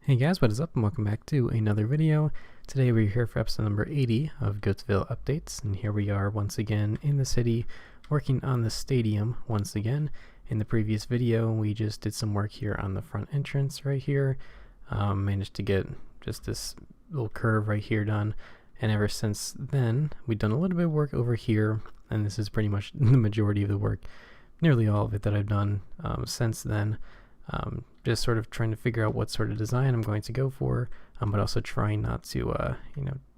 Hey guys, what is up and welcome back to another video. Today we're here for episode number 80 of Goattville Updates, and here we are once again in the city working on the stadium once again. In the previous video we just did some work here on the front entrance right here. Managed to get just this little curve right here done, and ever since then we've done a little bit of work over here, and this is pretty much the majority of the work, nearly all of it that I've done since then. Just sort of trying to figure out what sort of design I'm going to go for, but also trying not to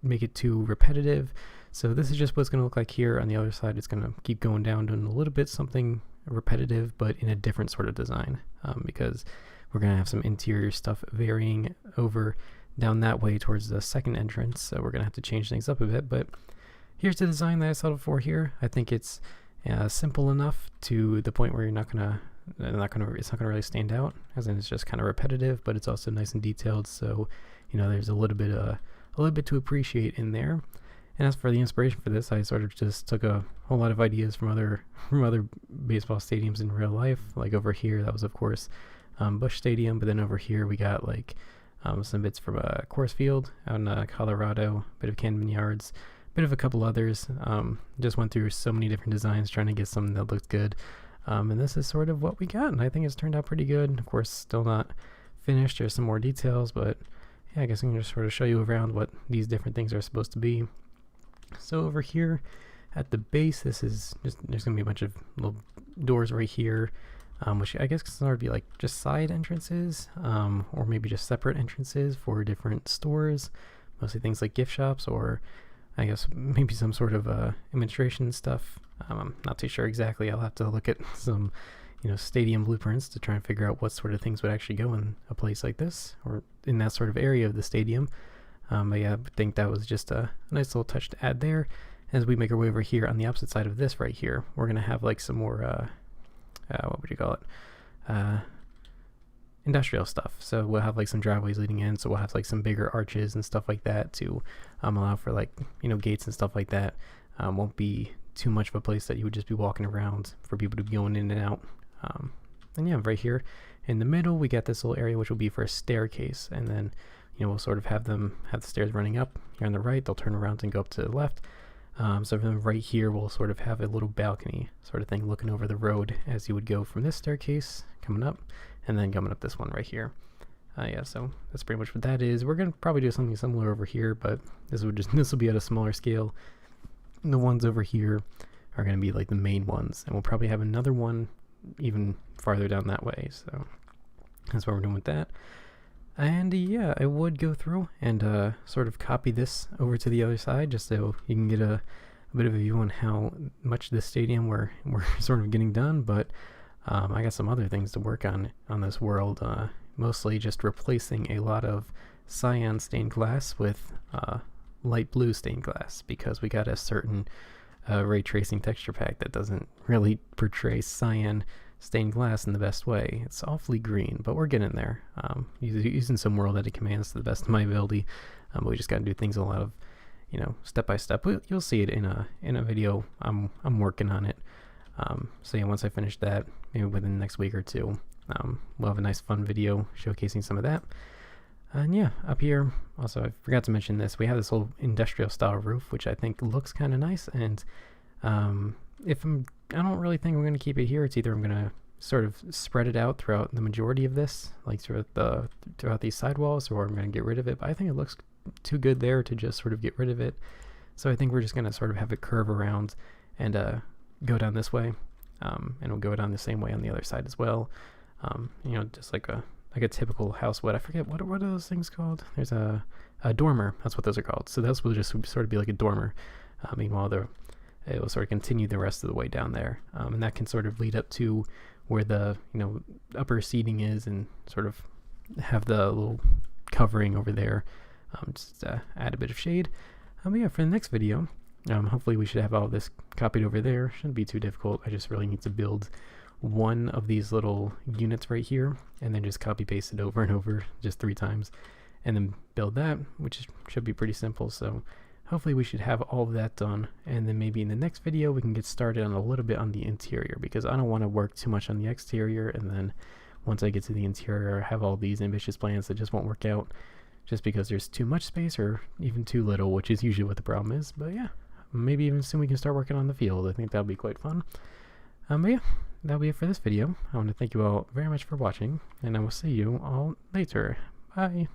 make it too repetitive. So this is just what it's going to look like here. On the other side it's going to keep going down, doing a little bit something repetitive but in a different sort of design, because we're going to have some interior stuff varying over down that way towards the second entrance, so we're going to have to change things up a bit. But here's the design that I settled for here. I think it's simple enough to the point where it's not gonna really stand out, as in it's just kind of repetitive, but it's also nice and detailed, so there's a little bit to appreciate in there. And as for the inspiration for this, I sort of just took a whole lot of ideas from other baseball stadiums in real life. Like over here, that was of course Busch Stadium, but then over here we got like some bits from Coors Field out in Colorado, a bit of Camden Yards, bit of a couple others. Just went through so many different designs trying to get something that looked good. And this is sort of what we got, and I think it's turned out pretty good. Of course, still not finished. There's some more details, but yeah, I guess I can just sort of show you around what these different things are supposed to be. So over here at the base, this is just, there's going to be a bunch of little doors right here, which I guess can sort of be like just side entrances, or maybe just separate entrances for different stores, mostly things like gift shops, or I guess maybe some sort of administration stuff. I'm not too sure exactly. I'll have to look at some stadium blueprints to try and figure out what sort of things would actually go in a place like this, or in that sort of area of the stadium. But yeah, I think that was just a nice little touch to add there. As we make our way over here on the opposite side of this right here, we're going to have like some more, what would you call it? Industrial stuff. So we'll have like some driveways leading in, so we'll have like some bigger arches and stuff like that to allow for like gates and stuff like that. Won't be too much of a place that you would just be walking around for people to be going in and out. And yeah, right here in the middle we got this little area which will be for a staircase, and then we'll sort of have the stairs running up here on the right. They'll turn around and go up to the left. So then right here we'll sort of have a little balcony sort of thing looking over the road as you would go from this staircase coming up, and then coming up this one right here. Yeah, so that's pretty much what that is. We're gonna probably do something similar over here, but this will be at a smaller scale. The ones over here are gonna be like the main ones, and we'll probably have another one even farther down that way. So that's what we're doing with that. And yeah, I would go through and sort of copy this over to the other side, just so you can get a bit of a view on how much this stadium we're sort of getting done. But I got some other things to work on this world, mostly just replacing a lot of cyan stained glass with light blue stained glass, because we got a certain ray tracing texture pack that doesn't really portray cyan stained glass in the best way. It's awfully green, but we're getting there. Using some world edit commands to the best of my ability, but we just got to do things a lot of step by step. You'll see it in a video. I'm working on it. So yeah, once I finish that, maybe within the next week or two, we'll have a nice fun video showcasing some of that. And yeah, up here, also I forgot to mention this, we have this little industrial style roof, which I think looks kind of nice. And I don't really think I'm going to keep it here. It's either I'm going to sort of spread it out throughout the majority of this, like throughout these sidewalls, or I'm going to get rid of it. But I think it looks too good there to just sort of get rid of it. So I think we're just going to sort of have it curve around and go down this way, and we'll go down the same way on the other side as well. Just like a typical house. I forget what are those things called? There's a dormer. That's what those are called. So this will just sort of be like a dormer. Meanwhile, it will sort of continue the rest of the way down there, and that can sort of lead up to where the upper seating is, and sort of have the little covering over there, just to add a bit of shade. But yeah, for the next video, hopefully we should have all this copied over there. Shouldn't be too difficult. I just really need to build one of these little units right here, and then just copy paste it over and over just 3 times, and then build that, which should be pretty simple. So hopefully we should have all of that done, and then maybe in the next video we can get started on a little bit on the interior, because I don't want to work too much on the exterior and then once I get to the interior, I have all these ambitious plans that just won't work out just because there's too much space or even too little, which is usually what the problem is. But yeah, maybe even soon we can start working on the field. I think that'll be quite fun. But yeah, that'll be it for this video. I want to thank you all very much for watching, and I will see you all later. Bye!